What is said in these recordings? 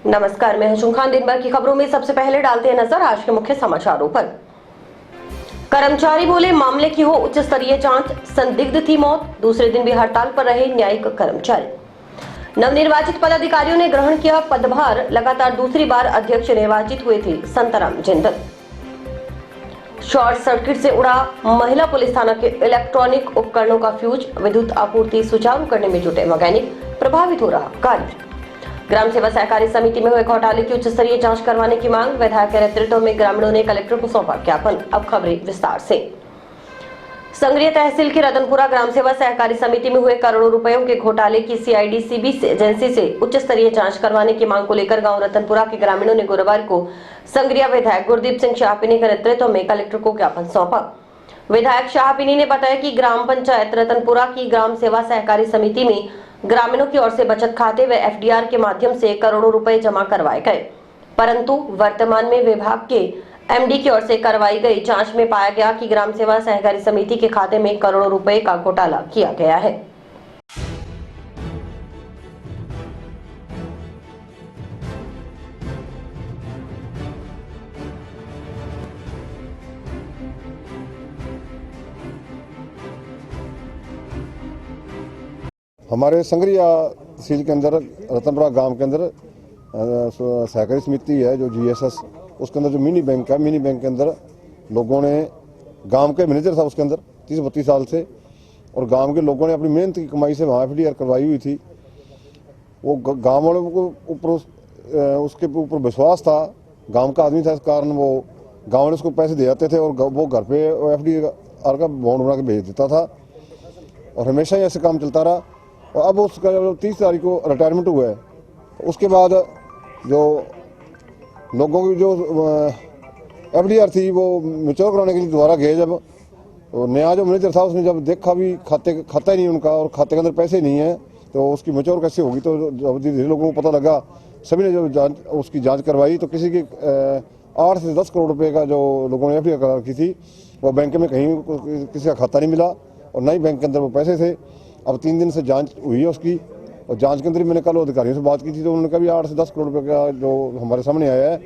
नमस्कार, मैं हूं खान। दिन भर की खबरों में सबसे पहले डालते हैं नजर आज के मुख्य समाचारों पर। कर्मचारी बोले मामले की हो उच्च स्तरीय जांच, संदिग्ध थी मौत, दूसरे दिन भी हड़ताल पर रहे न्यायिक कर्मचारी। नवनिर्वाचित पदाधिकारियों ने ग्रहण किया पदभार, लगातार दूसरी बार अध्यक्ष निर्वाचित हुए थे संतराम जिंदल। शॉर्ट सर्किट से उड़ा महिला पुलिस थाना के इलेक्ट्रॉनिक उपकरणों का फ्यूज, विद्युत आपूर्ति सुचारू करने में जुटे मैकेनिक, प्रभावित हो रहा कार्य। ग्राम सेवा सहकारी समिति में हुए घोटाले की उच्च स्तरीय जांच करवाने की मांग, विधायक के नेतृत्व में ग्रामीणों ने कलेक्टर को सौंपा ज्ञापन। अब खबरें विस्तार से। संग्रिया तहसील की रतनपुरा ग्राम सेवा सहकारी समिति में हुए करोड़ों रुपयों के घोटाले की सीआईडी एजेंसी से उच्च स्तरीय जांच करवाने की मांग को लेकर गांव रतनपुरा के ग्रामीणों ने गुरुवार को संग्रिया विधायक गुरदीप सिंह शाहपिनी के नेतृत्व में कलेक्टर को ज्ञापन सौंपा। विधायक शाहपिनी ने बताया कि ग्राम पंचायत रतनपुरा की ग्राम सेवा सहकारी समिति में ग्रामीणों की ओर से बचत खाते व एफडीआर के माध्यम से करोड़ों रुपए जमा करवाए गए, परंतु वर्तमान में विभाग के एमडी की ओर से करवाई गई जांच में पाया गया कि ग्राम सेवा सहकारी समिति के खाते में करोड़ों रुपए का घोटाला किया गया है। हमारे संग्रिया तहसील के अंदर रतनपुरा गांव के अंदर सहकारी समिति है जो जीएसएस, उसके अंदर जो मिनी बैंक है, मिनी बैंक के अंदर लोगों ने, गांव के मैनेजर था उसके अंदर 30-32 साल से, और गांव के लोगों ने अपनी मेहनत की कमाई से वहाँ एफडीआर करवाई हुई थी। वो गांव वालों को ऊपर उसके ऊपर विश्वास था, गांव का आदमी था, इस कारण वो गाँव वाले उसको पैसे दे जाते थे और वो घर पे एफडीआर का बॉन्ड बना के भेज देता था और हमेशा ही ऐसे काम चलता रहा। और अब उसका 30 तारीख को रिटायरमेंट हुआ है, उसके बाद जो लोगों की जो एफडीआर थी वो मैच्योर कराने के लिए दोबारा गए, जब तो नया जो मैनेजर था उसने जब देखा भी खाता ही नहीं उनका और खाते के अंदर पैसे नहीं है तो उसकी मैच्योर कैसे होगी, तो जब धीरे धीरे लोगों को पता लगा, सभी ने जब उसकी जाँच करवाई तो किसी की 8 से 10 करोड़ रुपये का जो लोगों ने एफडीआर करा रखी थी वो बैंक में कहीं किसी का खाता नहीं मिला और न ही बैंक के अंदर वो पैसे थे। अब 3 दिन से जांच हुई है उसकी, और जांच के अंदर मैंने कल अधिकारियों से बात की थी तो उन्होंने कहा भी 8 से 10 करोड़ रुपए का जो हमारे सामने आया है,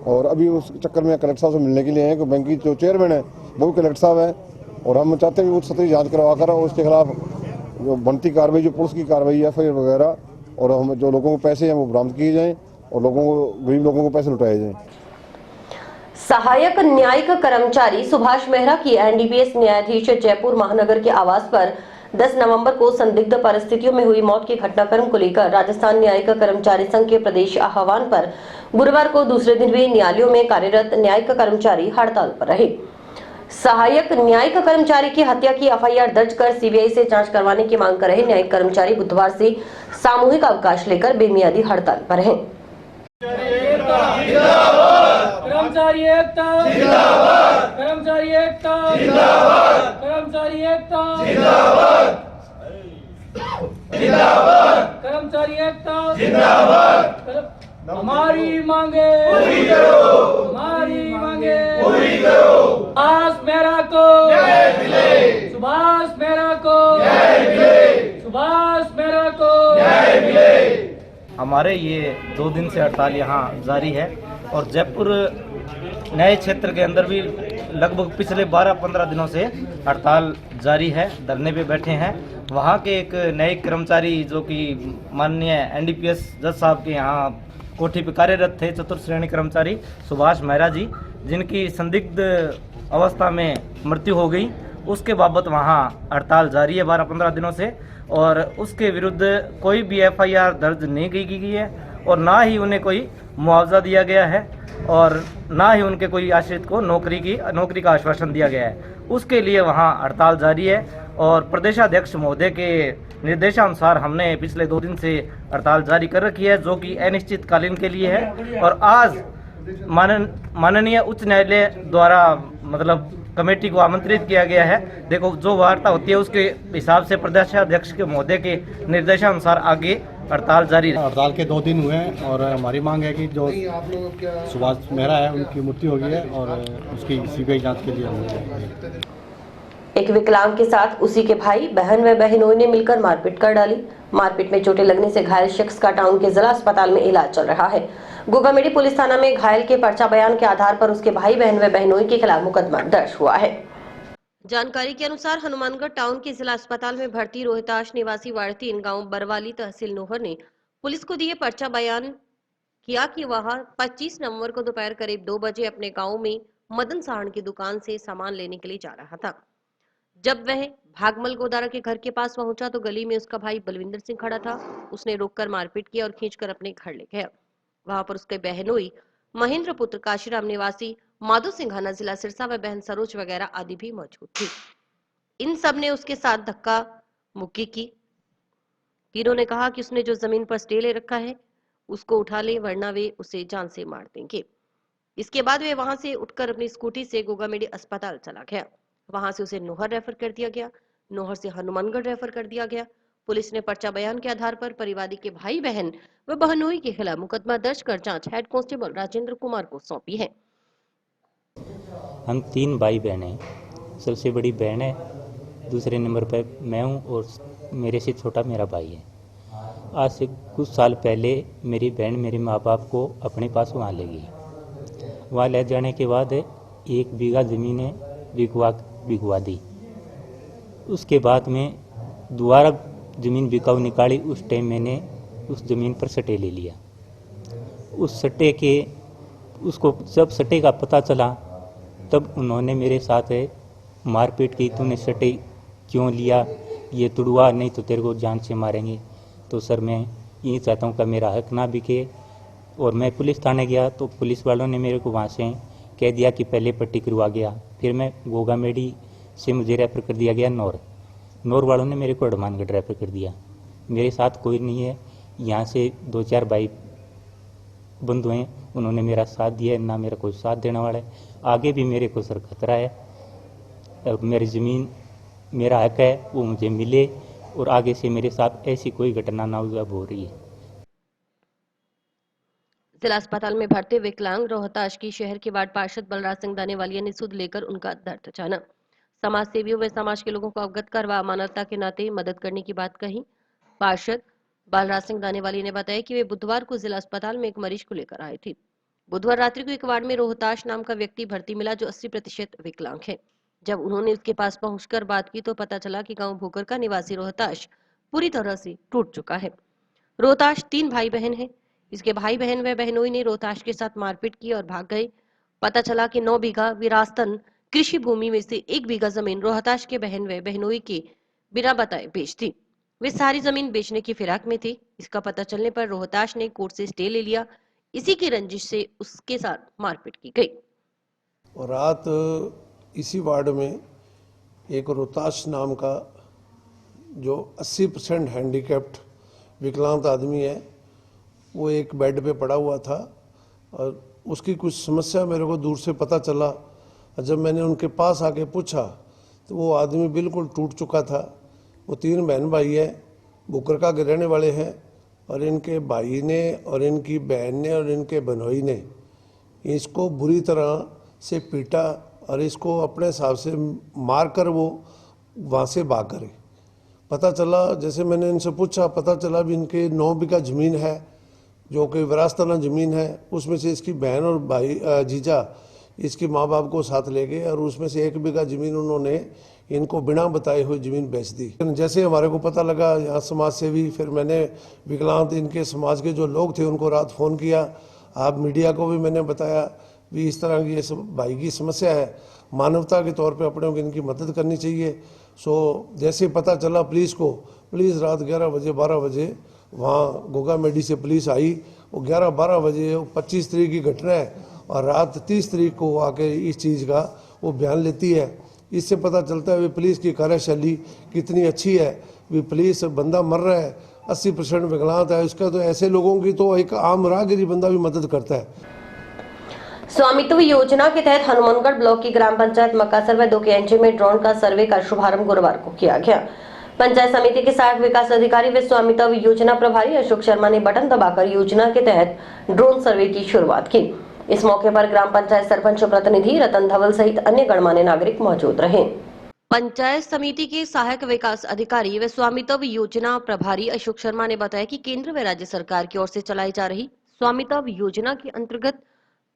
और अभी उस चक्कर में कलेक्टर साहब से मिलने के लिए हैं कि बैंक की जो चेयरमैन है वो भी कलेक्टर साहब है, और हम चाहते हैं कि उच्च स्तरीय जाँच करवा कर और उसके खिलाफ जो बनती कार्रवाई, जो पुलिस की कार्रवाई है FIR वगैरह, और हम जो लोगों को पैसे हैं वो बरामद किए जाएँ और लोगों को, गरीब लोगों को पैसे लौटाए जाएँ। सहायक न्यायिक कर्मचारी सुभाष मेहरा की एनडीपीएस न्यायाधीश जयपुर महानगर के आवास पर 10 नवंबर को संदिग्ध परिस्थितियों में हुई मौत के घटनाक्रम को लेकर राजस्थान न्यायिक कर्मचारी संघ के प्रदेश आह्वान पर गुरुवार को दूसरे दिन भी न्यायालयों में कार्यरत न्यायिक कर्मचारी हड़ताल पर रहे। सहायक न्यायिक कर्मचारी की हत्या की एफआईआर दर्ज कर सीबीआई से जांच करवाने की मांग कर रहे न्यायिक कर्मचारी बुधवार से सामूहिक अवकाश लेकर बेमियादी हड़ताल पर हैं। कर्मचारी एकता जिंदाबाद, कर्मचारी एकता जिंदाबाद, कर्मचारी एकता जिंदाबाद, जिंदाबाद, कर्मचारी एकता जिंदाबाद। हमारी मांगे पूरी करो, हमारी मांगे पूरी करो। सुभाष मेहरा को न्याय मिले, सुभाष मेहरा को न्याय मिले, सुभाष मेहरा को न्याय मिले। हमारे ये 2 दिन से हड़ताल यहाँ जारी है और जयपुर नए क्षेत्र के अंदर भी लगभग पिछले 12-15 दिनों से हड़ताल जारी है, धरने पे बैठे हैं। वहाँ के एक न्यायिक कर्मचारी जो कि माननीय एनडीपीएस जज साहब के यहाँ कोठी पे कार्यरत थे, चतुर्थ श्रेणी कर्मचारी सुभाष मेहरा जी, जिनकी संदिग्ध अवस्था में मृत्यु हो गई, उसके बाबत वहाँ हड़ताल जारी है 12-15 दिनों से, और उसके विरुद्ध कोई भी एफआईआर दर्ज नहीं की गई है और ना ही उन्हें कोई मुआवजा दिया गया है और ना ही उनके कोई आश्रित को नौकरी का आश्वासन दिया गया है। उसके लिए वहाँ हड़ताल जारी है और प्रदेशाध्यक्ष महोदय के निर्देशानुसार हमने पिछले 2 दिन से हड़ताल जारी कर रखी है, जो कि अनिश्चितकालीन के लिए है। और आज माननीय उच्च न्यायालय द्वारा मतलब कमेटी को आमंत्रित किया गया है। देखो, जो वार्ता होती है उसके हिसाब से प्रदेशाध्यक्ष के महोदय के निर्देशानुसार आगे हड़ताल जारी है। हड़ताल के 2 दिन हुए हैं और हमारी मांग है कि जो सुभाष मेहरा है उनकी मृत्यु हो गई है और उसकी सीबीआई जांच के लिए एक विकलांग के साथ उसी के भाई बहन व बहनोई ने मिलकर मारपीट कर डाली। मारपीट में चोटें लगने से घायल शख्स का टाउन के जिला अस्पताल में इलाज चल रहा है। गोगामेडी पुलिस थाना में घायल के पर्चा बयान के आधार पर उसके भाई बहन व बहनोई के खिलाफ मुकदमा दर्ज हुआ है। जानकारी के अनुसार हनुमानगढ़ टाउन के जिला अस्पताल में भर्ती रोहताश निवासी वार्ड 3 गांव बरवाली तहसील नोहर ने पुलिस को दिए पर्चा बयान किया कि वह 25 नवंबर को दोपहर करीब 2 बजे अपने गांव में मदन साहन की दुकान से सामान लेने के लिए जा रहा था। जब वह भागमल गोदारा के घर के पास पहुंचा तो गली में उसका भाई बलविंदर सिंह खड़ा था। उसने रोककर मारपीट किया और खींचकर अपने घर ले गया। वहां पर उसके बहनोई महेंद्र पुत्र काशीराम निवासी माधो सिंघाना जिला सिरसा व बहन सरोज वगैरह आदि भी मौजूद थी। इन सब ने उसके साथ धक्का मुक्की की। तीनों ने कहा कि उसने जो जमीन पर स्टे ले रखा है उसको उठा ले वरना वे उसे जान से मार देंगे। इसके बाद वे वहां से उठकर अपनी स्कूटी से गोगामेडी अस्पताल चला गया। वहां से उसे नोहर रेफर कर दिया गया। नोहर से हनुमानगढ़ रेफर कर दिया गया। पुलिस ने पर्चा बयान के आधार पर परिवादी के भाई बहन व बहनोई के खिलाफ मुकदमा दर्ज कर जांच हेड कांस्टेबल राजेंद्र कुमार को सौंपी है। हम 3 भाई बहन हैं। सबसे बड़ी बहन है, दूसरे नंबर पर मैं हूँ और मेरे से छोटा मेरा भाई है। आज से कुछ साल पहले मेरी बहन मेरे माँ बाप को अपने पास वहाँ ले गई। वहाँ ले जाने के बाद 1 बीघा ज़मीन है बिकवा दी। उसके बाद में दोबारा ज़मीन बिकाऊ निकाली। उस टाइम मैंने उस ज़मीन पर सटे ले लिया। उस सटे के उसको जब सटे का पता चला तब उन्होंने मेरे साथ मारपीट की। तूने सटे क्यों लिया, ये तुड़वा, नहीं तो तेरे को जान से मारेंगे। तो सर मैं ये चाहता हूँ कि मेरा हक ना बिके। और मैं पुलिस थाने गया तो पुलिस वालों ने मेरे को वहाँ से कह दिया कि पहले पट्टी करवा गया। फिर मैं गोगामेडी से मुझे रेफर कर दिया गया नौर वालों ने मेरे को हनुमानगढ़ रेफर कर दिया। मेरे साथ कोई नहीं है। यहाँ से 2-4 भाई बंधु हैं, उन्होंने मेरा साथ दिया है, ना मेरा कोई साथ देने वाला है। आगे भी मेरे को सर खतरा है और मेरी ज़मीन मेरा हक है वो मुझे मिले और आगे से मेरे साथ ऐसी कोई घटना ना हो रही है। जिला अस्पताल में भर्ती विकलांग रोहताश की शहर के वार्ड पार्षद बलराज सिंह दानेवालिया ने सुध लेकर उनका दर्द जाना। समाज सेवियों व समाज के लोगों को अवगत करवा मानवता के नाते मदद करने की बात कही। पार्षद बलराज सिंह दानेवाली ने बताया कि वे बुधवार को जिला अस्पताल में एक मरीज को लेकर आए थे। बुधवार रात्रि को एक वार्ड में रोहताश नाम का व्यक्ति भर्ती मिला जो 80% विकलांग है। जब उन्होंने उसके पास पहुंचकर बात की तो पता चला कि गांव भोकर का निवासी रोहताश पूरी तरह से टूट चुका है। रोहताश 3 भाई बहन है। इसके भाई बहन व बहनोई ने रोहताश के साथ मारपीट की और भाग गए। पता चला कि 9 बीघा विरासतन कृषि भूमि में से 1 बीघा जमीन रोहताश के बहन व बहनोई के बिना बताए बेच दी। वे सारी जमीन बेचने की फिराक में थे। इसका पता चलने पर रोहताश ने कोर्ट से स्टे ले लिया। इसी की रंजिश से उसके साथ मारपीट की गई। और रात इसी वार्ड में एक रोहताश नाम का जो 80% हैंडीकैप्ड विकलांग आदमी है, वो एक बेड पे पड़ा हुआ था और उसकी कुछ समस्या मेरे को दूर से पता चला। जब मैंने उनके पास आके पूछा तो वो आदमी बिल्कुल टूट चुका था। वो 3 बहन भाई है, बुकरका के रहने वाले हैं और इनके भाई ने और इनकी बहन ने और इनके बहनोई ने इसको बुरी तरह से पीटा और इसको अपने हिसाब से मारकर वो वहाँ से भाग गए। पता चला, जैसे मैंने इनसे पूछा, पता चला भी इनके 9 बीघा ज़मीन है जो कि विरासताना ज़मीन है। उसमें से इसकी बहन और भाई जीजा इसके माँ बाप को साथ ले गए और उसमें से 1 बीघा ज़मीन उन्होंने इनको बिना बताए हुए ज़मीन बेच दी। जैसे हमारे को पता लगा यहाँ समाज सेवी, फिर मैंने विकलांग इनके समाज के जो लोग थे उनको रात फ़ोन किया। आप मीडिया को भी मैंने बताया भी इस तरह की ये भाई की समस्या है, मानवता के तौर पे अपने को इनकी मदद करनी चाहिए। सो जैसे पता चला पुलिस को, पुलिस रात 11 बजे 12 बजे वहाँ गोगामेडी से पुलिस आई। वो 11-12 बजे 25 तारीख की घटना है और रात 30 तारीख को आके इस चीज़ का वो बयान लेती है। इससे पता चलता है भी पुलिस की कार्यशैली कितनी अच्छी है। भी पुलिस बंदा मर रहा है, 80% विकलांग है, उसका तो ऐसे लोगों की तो एक आम राहगीरी बंदा भी मदद करता है। स्वामित्व योजना के तहत हनुमानगढ़ ब्लॉक की ग्राम पंचायत मक्कासर व 2 के में ड्रोन का सर्वे का शुभारंभ गुरुवार को किया गया। पंचायत समिति के सहायक विकास अधिकारी व स्वामित्व योजना प्रभारी अशोक शर्मा ने बटन दबाकर योजना के तहत ड्रोन सर्वे की शुरुआत की। इस मौके पर ग्राम पंचायत सरपंच प्रतिनिधि रतन धवल सहित अन्य गणमान्य नागरिक मौजूद रहे। पंचायत समिति के सहायक विकास अधिकारी व स्वामित्व योजना प्रभारी अशोक शर्मा ने बताया कि केंद्र व राज्य सरकार की ओर से चलाई जा रही स्वामित्व योजना के अंतर्गत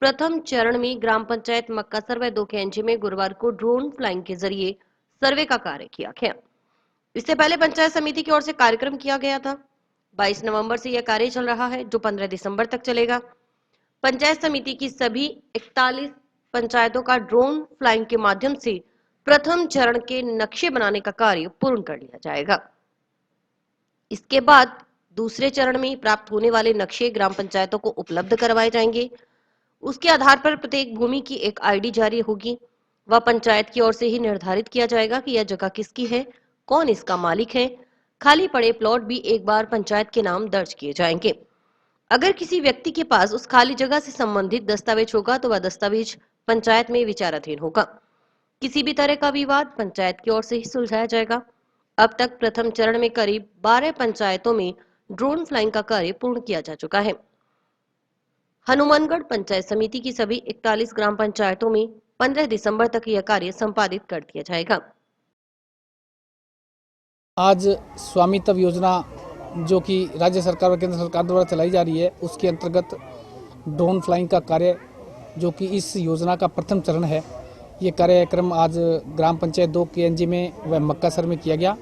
प्रथम चरण में ग्राम पंचायत मक्कासर व दोकेंजी में गुरुवार को ड्रोन फ्लाइंग के जरिए सर्वे का कार्य किया गया। इससे पहले पंचायत समिति की ओर से कार्यक्रम किया गया था। 22 नवंबर से यह कार्य चल रहा है, जो 15 दिसंबर तक चलेगा। पंचायत समिति की सभी 41 पंचायतों का ड्रोन फ्लाइंग के माध्यम से प्रथम चरण के नक्शे बनाने का कार्य पूर्ण कर लिया जाएगा। इसके बाद दूसरे चरण में प्राप्त होने वाले नक्शे ग्राम पंचायतों को उपलब्ध करवाए जाएंगे। उसके आधार पर प्रत्येक भूमि की एक आईडी जारी होगी। वह पंचायत की ओर से ही निर्धारित किया जाएगा कि यह जगह किसकी है, कौन इसका मालिक है। खाली पड़े प्लॉट भी एक बार पंचायत के नाम दर्ज किए जाएंगे। अगर किसी व्यक्ति के पास उस खाली जगह से संबंधित दस्तावेज होगा तो वह दस्तावेज पंचायत में विचाराधीन होगा। किसी भी तरह का विवाद पंचायत की ओर से ही सुलझाया जाएगा। अब तक प्रथम चरण में करीब 12 पंचायतों में ड्रोन फ्लाइंग का कार्य पूर्ण किया जा चुका है। हनुमानगढ़ पंचायत समिति की सभी 41 ग्राम पंचायतों में 15 दिसंबर तक यह कार्य संपादित कर दिया जाएगा। आज स्वामित्व योजना जो कि राज्य सरकार और केंद्र सरकार द्वारा चलाई जा रही है, उसके अंतर्गत ड्रोन फ्लाइंग का कार्य जो कि इस योजना का प्रथम चरण है, ये कार्यक्रम आज ग्राम पंचायत 2 केएनजी में व मक्कासर में किया गया।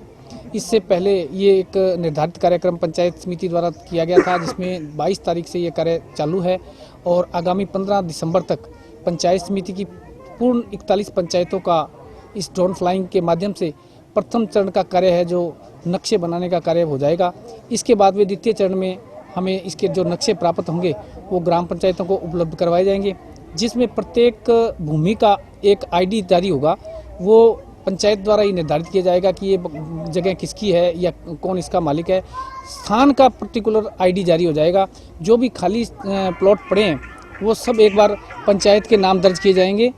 इससे पहले ये एक निर्धारित कार्यक्रम पंचायत समिति द्वारा किया गया था, जिसमें 22 तारीख से ये कार्य चालू है और आगामी 15 दिसंबर तक पंचायत समिति की पूर्ण 41 पंचायतों का इस ड्रोन फ्लाइंग के माध्यम से प्रथम चरण का कार्य है, जो नक्शे बनाने का कार्य हो जाएगा। इसके बाद में द्वितीय चरण में हमें इसके जो नक्शे प्राप्त होंगे वो ग्राम पंचायतों को उपलब्ध करवाए जाएंगे, जिसमें प्रत्येक भूमि का एक आईडी जारी होगा। वो पंचायत द्वारा ही निर्धारित किया जाएगा कि ये जगह किसकी है या कौन इसका मालिक है। स्थान का पर्टिकुलर आईडी जारी हो जाएगा। जो भी खाली प्लॉट पड़े हैं वो सब एक बार पंचायत के नाम दर्ज किए जाएंगे।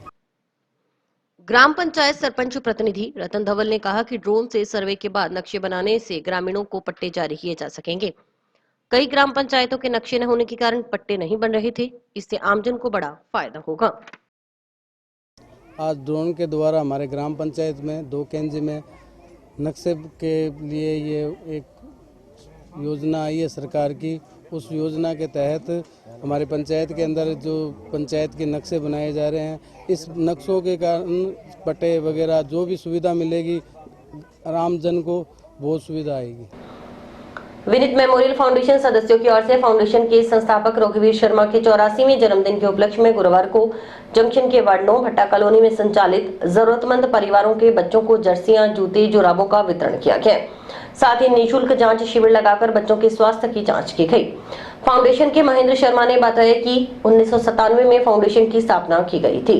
ग्राम पंचायत सरपंच प्रतिनिधि रतन धवल ने कहा कि ड्रोन से सर्वे के बाद नक्शे बनाने से ग्रामीणों को पट्टे जारी किए जा सकेंगे। कई ग्राम पंचायतों के नक्शे न होने के कारण पट्टे नहीं बन रहे थे, इससे आमजन को बड़ा फायदा होगा। आज ड्रोन के द्वारा हमारे ग्राम पंचायत में 2 केएनजी में नक्शे के लिए ये एक योजना आई है सरकार की। उस योजना के तहत हमारे पंचायत के अंदर जो पंचायत के नक्शे बनाए जा रहे हैं, इस नक्शों के कारण पट्टे वगैरह जो भी सुविधा मिलेगी आम जन को बहुत सुविधा आएगी। विनीत मेमोरियल फाउंडेशन सदस्यों की ओर से फाउंडेशन के संस्थापक रघुवीर शर्मा के 84वें जन्मदिन के उपलक्ष्य में गुरुवार को जंक्शन के वार्ड 9 भट्टा कॉलोनी में संचालित जरूरतमंद परिवारों के बच्चों को जर्सियां, जूते, जुराबों का वितरण किया गया। साथ ही निःशुल्क जांच शिविर लगाकर बच्चों के स्वास्थ्य की जांच की गई। फाउंडेशन के महेंद्र शर्मा ने बताया कि 1997 में फाउंडेशन की स्थापना की गई थी।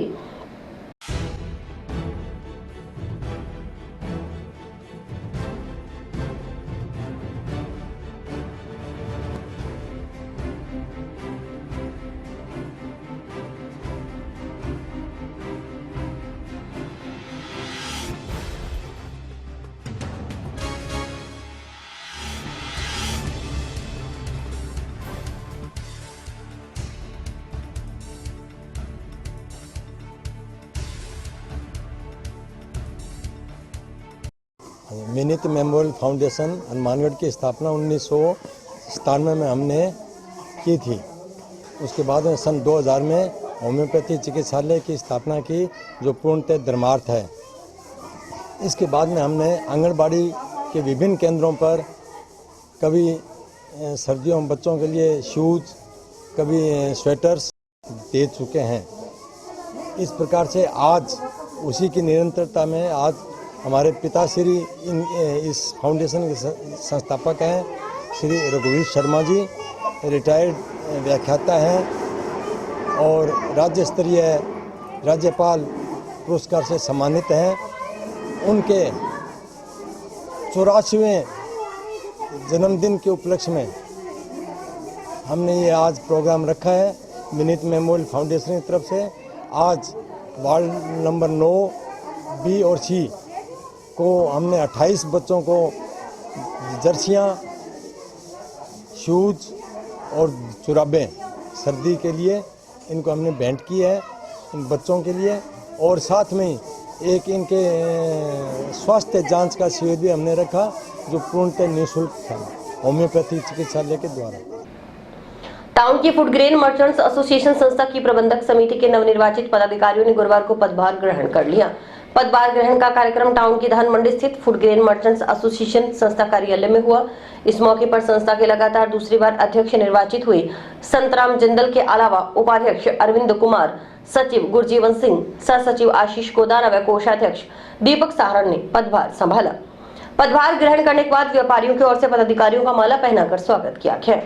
विनीत मेमोरियल फाउंडेशन हनुमानगढ़ की स्थापना 1997 में हमने की थी। उसके बाद में सन 2000 में होम्योपैथी चिकित्सालय की स्थापना की, जो पूर्णतः धर्मार्थ है। इसके बाद में हमने आंगनबाड़ी के विभिन्न केंद्रों पर कभी सर्दियों में बच्चों के लिए शूज, कभी स्वेटर्स दे चुके हैं। इस प्रकार से आज उसी की निरंतरता में आज हमारे पिताश्री इस फाउंडेशन के संस्थापक हैं श्री रघुवीर शर्मा जी, रिटायर्ड व्याख्याता हैं और राज्य स्तरीय राज्यपाल पुरस्कार से सम्मानित हैं। उनके 84वें जन्मदिन के उपलक्ष्य में हमने ये आज प्रोग्राम रखा है। विनीत मेमोरियल फाउंडेशन की तरफ से आज वार्ड नंबर 9 बी और सी को हमने 28 बच्चों को जर्सियां, शूज और जुराबें सर्दी के लिए इनको हमने भेंट की है इन बच्चों के लिए। और साथ में एक इनके स्वास्थ्य जांच का शिविर भी हमने रखा जो पूर्णतः निःशुल्क था होम्योपैथी चिकित्सालय के द्वारा। टाउन की फूड ग्रेन मर्चेंट्स एसोसिएशन संस्था की प्रबंधक समिति के नवनिर्वाचित पदाधिकारियों ने गुरुवार को पदभार ग्रहण कर लिया। पदभार ग्रहण का कार्यक्रम टाउन की धान मंडी स्थित फूड ग्रेन मर्चेंट्स एसोसिएशन संस्था कार्यालय में हुआ। इस मौके पर संस्था के लगातार दूसरी बार अध्यक्ष निर्वाचित हुए संतराम जिंदल के अलावा उपाध्यक्ष अरविंद कुमार, सचिव गुरजीवन सिंह, सह सचिव आशीष कोदारा व कोषाध्यक्ष दीपक सहारण ने पदभार संभाला। पदभार ग्रहण करने के बाद व्यापारियों की ओर से पदाधिकारियों का माला पहनाकर स्वागत किया गया।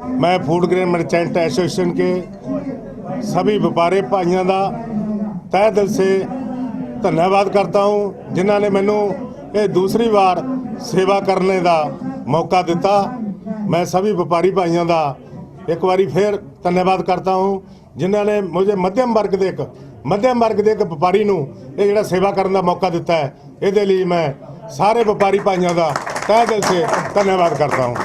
मैं फूड ग्रेन मर्चेंट एसोसिएशन के सभी व्यापारी भाइयों का तहे दिल से धन्यवाद करता हूँ जिन्होंने मैनू ये दूसरी बार सेवा करने का मौका दिता। मैं सभी व्यापारी भाइयों का एक बारी फिर धन्यवाद करता हूँ जिन्होंने मुझे मध्यम वर्ग के एक व्यापारी नूं ये जिहड़ा सेवा करने का मौका दिता है। ये लिए मैं सारे व्यापारी भाइयों का तहे दिल से धन्यवाद करता हूँ।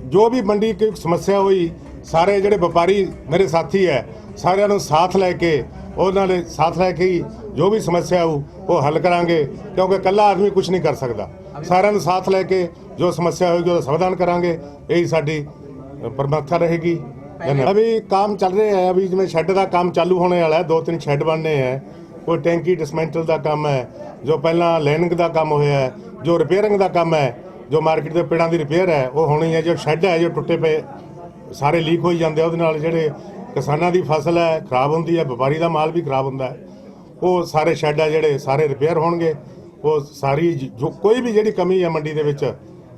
जो भी मंडी की समस्या हुई सारे जिहड़े व्यापारी मेरे साथी है सारिਆਂ ਨੂੰ साथ लैके उन्होंने साथ लैके ही जो भी समस्या हो वो हल करांगे क्योंकि कल्ला आदमी कुछ नहीं कर सकता। सारिਆਂ ਨੂੰ साथ लैके जो समस्या होगी उसका समाधान करांगे यही साडी प्रमुखता रहेगी। अभी काम चल रहे हैं, अभी जिवें शैड का काम चालू होने वाला है, 2-3 शैड बनने हैं। कोई टैंकी डिसमेंटल का काम है, जो पहला लैनिंग का काम होया है, जो रिपेयरिंग का काम है, जो मार्केट के पेड़ों की रिपेयर है वो होनी है। जो शैड है जो टुटे पे सारे लीक हो जाते हैं, उहदे जिहड़े किसानों की फसल है खराब होंदी है, व्यापारी का माल भी खराब होंदा है। वो सारे शैड है जिहड़े सारे रिपेयर होणगे। वो सारी जो कोई भी जिहड़ी कमी है मंडी दे विच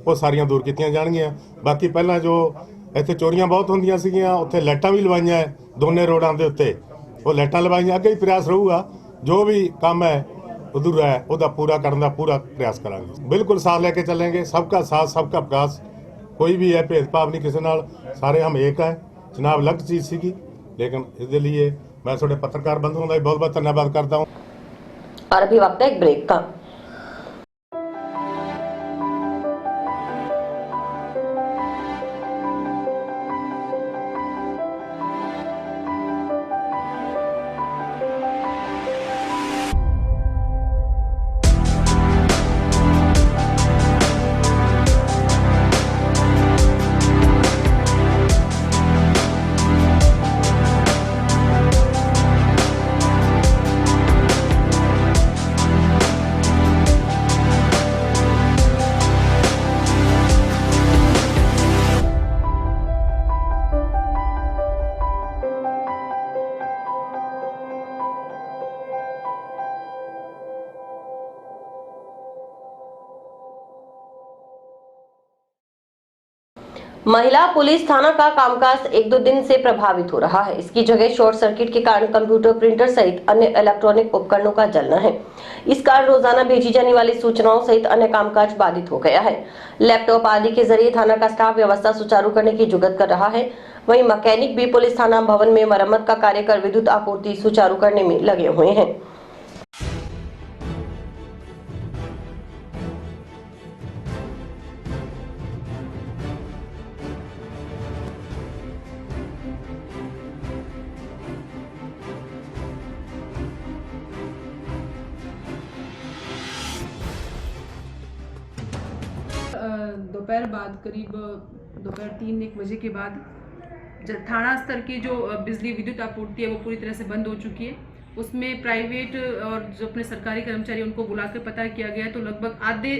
वो सारियां दूर कीतियां जाणगीਆਂ। बाकी पहला जो ਇੱਥੇ चोरियां बहुत होंदियां सीगियां, उत्थे लाइटां भी लवाइयां है दोने रोडां दे उत्ते, वो लाइटां लवाइयां। अगे भी प्रयास रहूगा, जो भी काम है अधूरा है उसका पूरा करने का पूरा प्रयास करांगे। बिल्कुल साथ लेके चलेंगे, सबका साथ सबका विकास, कोई भी है भेदभाव नहीं किसी नाल, सारे हम एक है। जनाब अलग चीज़ सीगी लेकिन इसके लिए मैं थोड़े पत्रकार बंधुओं का भी बहुत बहुत धन्यवाद करता हूँ। और अभी वक्त है एक ब्रेक का। महिला पुलिस थाना का कामकाज 1-2 दिन से प्रभावित हो रहा है। इसकी जगह शॉर्ट सर्किट के कारण कंप्यूटर, प्रिंटर सहित अन्य इलेक्ट्रॉनिक उपकरणों का जलना है। इस कारण रोजाना भेजी जाने वाली सूचनाओं सहित अन्य कामकाज बाधित हो गया है। लैपटॉप आदि के जरिए थाना का स्टाफ व्यवस्था सुचारू करने की जुगत कर रहा है। वहीं मैकेनिक भी पुलिस थाना भवन में मरम्मत का कार्य कर विद्युत आपूर्ति सुचारू करने में लगे हुए हैं। दोपहर बाद करीब दोपहर 3-1 बजे के बाद थाना स्तर की जो बिजली विद्युत आपूर्ति है वो पूरी तरह से बंद हो चुकी है। उसमें प्राइवेट और जो अपने सरकारी कर्मचारी उनको बुलाकर पता किया गया है, तो लगभग आधे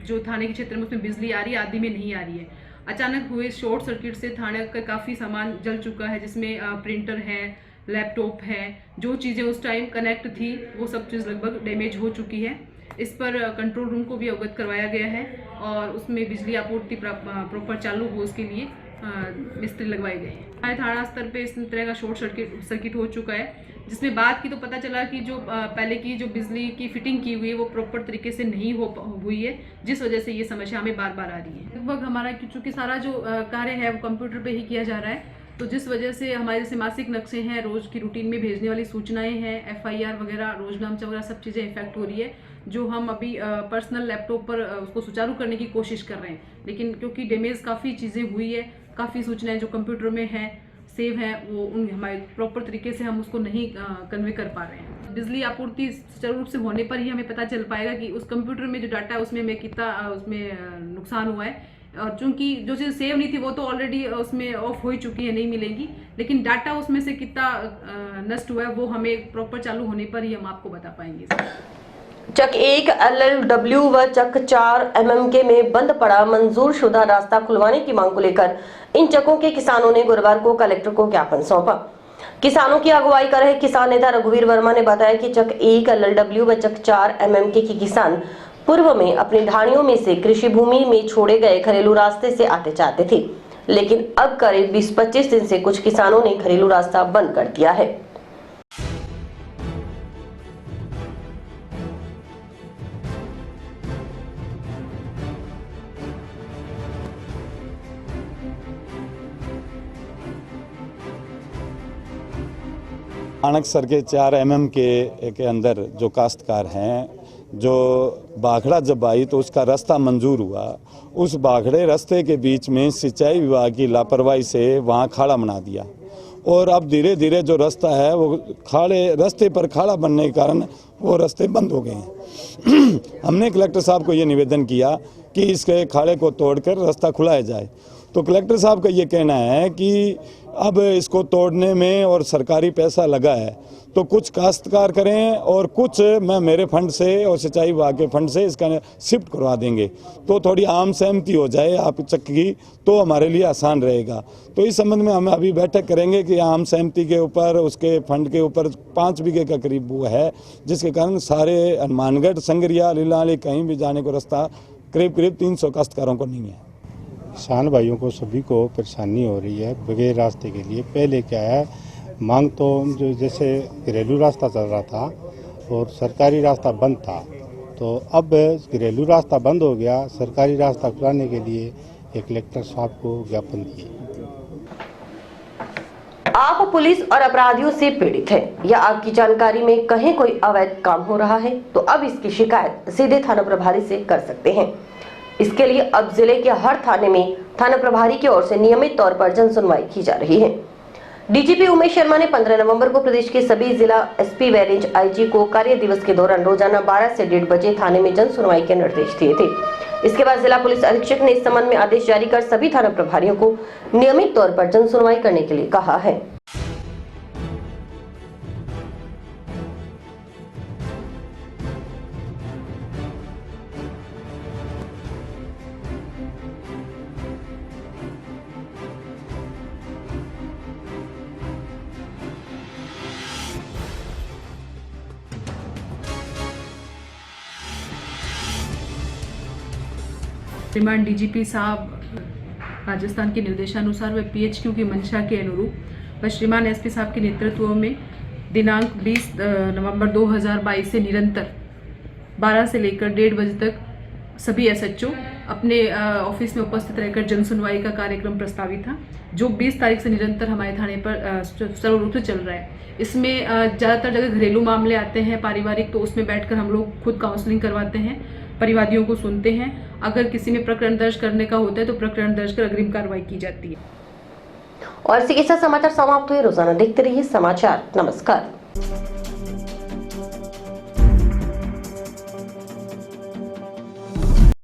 जो थाने के क्षेत्र में उसमें बिजली आ रही है, आधी में नहीं आ रही है। अचानक हुए शॉर्ट सर्किट से थाने का काफ़ी सामान जल चुका है, जिसमें प्रिंटर है, लैपटॉप है, जो चीज़ें उस टाइम कनेक्ट थी वो सब चीज़ लगभग डैमेज हो चुकी है। इस पर कंट्रोल रूम को भी अवगत करवाया गया है और उसमें बिजली आपूर्ति प्रॉपर चालू हो उसके लिए मिस्त्री लगवाए गए हैं। हमारे थाना स्तर पे इस तरह का शॉर्ट सर्किट हो चुका है, जिसमें बात की तो पता चला कि जो पहले की जो बिजली की फिटिंग की हुई है वो प्रॉपर तरीके से नहीं हुई है, जिस वजह से ये समस्या हमें बार बार आ रही है। लगभग हमारा चूँकि सारा जो कार्य है वो कंप्यूटर पे ही किया जा रहा है, तो जिस वजह से हमारे जैसे मासिक नक्शे हैं, रोज़ की रूटीन में भेजने वाली सूचनाएं हैं, FIR वगैरह, रोजनामचा वगैरह सब चीज़ें इफेक्ट हो रही है, जो हम अभी पर्सनल लैपटॉप पर उसको सुचारू करने की कोशिश कर रहे हैं। लेकिन क्योंकि डैमेज काफ़ी चीज़ें हुई है, काफ़ी सूचनाएं जो कंप्यूटर में हैं, सेव हैं, वो उन हमारे प्रॉपर तरीके से हम उसको नहीं कन्वे कर पा रहे हैं। बिजली आपूर्ति सुचारू रूप से होने पर ही हमें पता चल पाएगा कि उस कंप्यूटर में जो डाटा है उसमें हमें कितना उसमें नुकसान हुआ है। और चूँकि जो चीज़ सेव नहीं थी वो तो ऑलरेडी उसमें ऑफ हो ही चुकी है, नहीं मिलेंगी, लेकिन डाटा उसमें से कितना नष्ट हुआ है वो हमें प्रॉपर चालू होने पर ही हम आपको बता पाएंगे। चक 1 LLW व चक 4 MMK में बंद पड़ा मंजूर शुदा रास्ता खुलवाने की मांग को लेकर इन चकों के किसानों ने गुरुवार को कलेक्टर को ज्ञापन सौंपा। किसानों की अगुवाई कर रहे किसान नेता रघुवीर वर्मा ने बताया कि चक 1 LLW व चक 4 MMK के किसान पूर्व में अपनी ढाणियों में से कृषि भूमि में छोड़े गए घरेलू रास्ते से आते जाते थे, लेकिन अब करीब 20-25 दिन से कुछ किसानों ने घरेलू रास्ता बंद कर दिया है। माणकसर के 4 MM के अंदर जो काश्तकार हैं, जो बाखड़ा जब आई तो उसका रास्ता मंजूर हुआ, उस बाखड़े रास्ते के बीच में सिंचाई विभाग की लापरवाही से वहाँ खाड़ा बना दिया और अब धीरे धीरे जो रास्ता है वो रास्ते पर खाड़ा बनने के कारण वो रास्ते बंद हो गए हैं। हमने कलेक्टर साहब को ये निवेदन किया कि इसके खाड़े को तोड़कर रास्ता खुलाया जाए, तो कलेक्टर साहब का ये कहना है कि अब इसको तोड़ने में और सरकारी पैसा लगा है तो कुछ काश्तकार करें और कुछ मैं मेरे फंड से और सिंचाई विभाग के फंड से इसका शिफ्ट करवा देंगे, तो थोड़ी आम सहमति हो जाए आप चक की तो हमारे लिए आसान रहेगा। तो इस संबंध में हम अभी बैठक करेंगे कि आम सहमति के ऊपर उसके फंड के ऊपर 5 बीघे का करीब वो है, जिसके कारण सारे हनुमानगढ़, संगरिया, लीलाली कहीं भी जाने को रास्ता करीब 300 काश्तकारों को नहीं है। किसान भाइयों को सभी को परेशानी हो रही है बगैर रास्ते के लिए। पहले क्या है, मांग तो जो जैसे घरेलू रास्ता चल रहा था और सरकारी रास्ता बंद था, तो अब घरेलू रास्ता बंद हो गया, सरकारी रास्ता खुलाने के लिए एक कलेक्टर साहब को ज्ञापन दिए। आप पुलिस और अपराधियों से पीड़ित हैं या आपकी जानकारी में कहीं कोई अवैध काम हो रहा है, तो अब इसकी शिकायत सीधे थाना प्रभारी से कर सकते हैं। इसके लिए अब जिले के हर थाने में थाना प्रभारी की ओर से नियमित तौर पर जन सुनवाई की जा रही है। डीजीपी उमेश शर्मा ने 15 नवंबर को प्रदेश के सभी जिला SP व रेंज IG को कार्य दिवस के दौरान रोजाना 12 से 1:30 बजे थाने में जन सुनवाई के निर्देश दिए थे। इसके बाद जिला पुलिस अधीक्षक ने इस संबंध में आदेश जारी कर सभी थाना प्रभारियों को नियमित तौर पर जन सुनवाई करने के लिए कहा है। श्रीमान डीजीपी साहब राजस्थान के निर्देशानुसार व PHQ की मंशा के अनुरूप व श्रीमान SP साहब के नेतृत्व में दिनांक 20 नवंबर 2022 से निरंतर 12 से लेकर 1:30 बजे तक सभी SHO अपने ऑफिस में उपस्थित रहकर जन सुनवाई का कार्यक्रम प्रस्तावित था, जो 20 तारीख से निरंतर हमारे थाने पर सुचारू रूप से चल रहा है। इसमें ज़्यादातर जगह घरेलू मामले आते हैं, पारिवारिक, तो उसमें बैठकर हम लोग खुद काउंसलिंग करवाते हैं, परिवादियों को सुनते हैं। अगर किसी में प्रकरण दर्ज करने का होता है तो प्रकरण दर्ज कर अग्रिम कार्रवाई की जाती है। और इसी के साथ समाचार समाप्त हुए। रोजाना देखते रहिए समाचार। नमस्कार।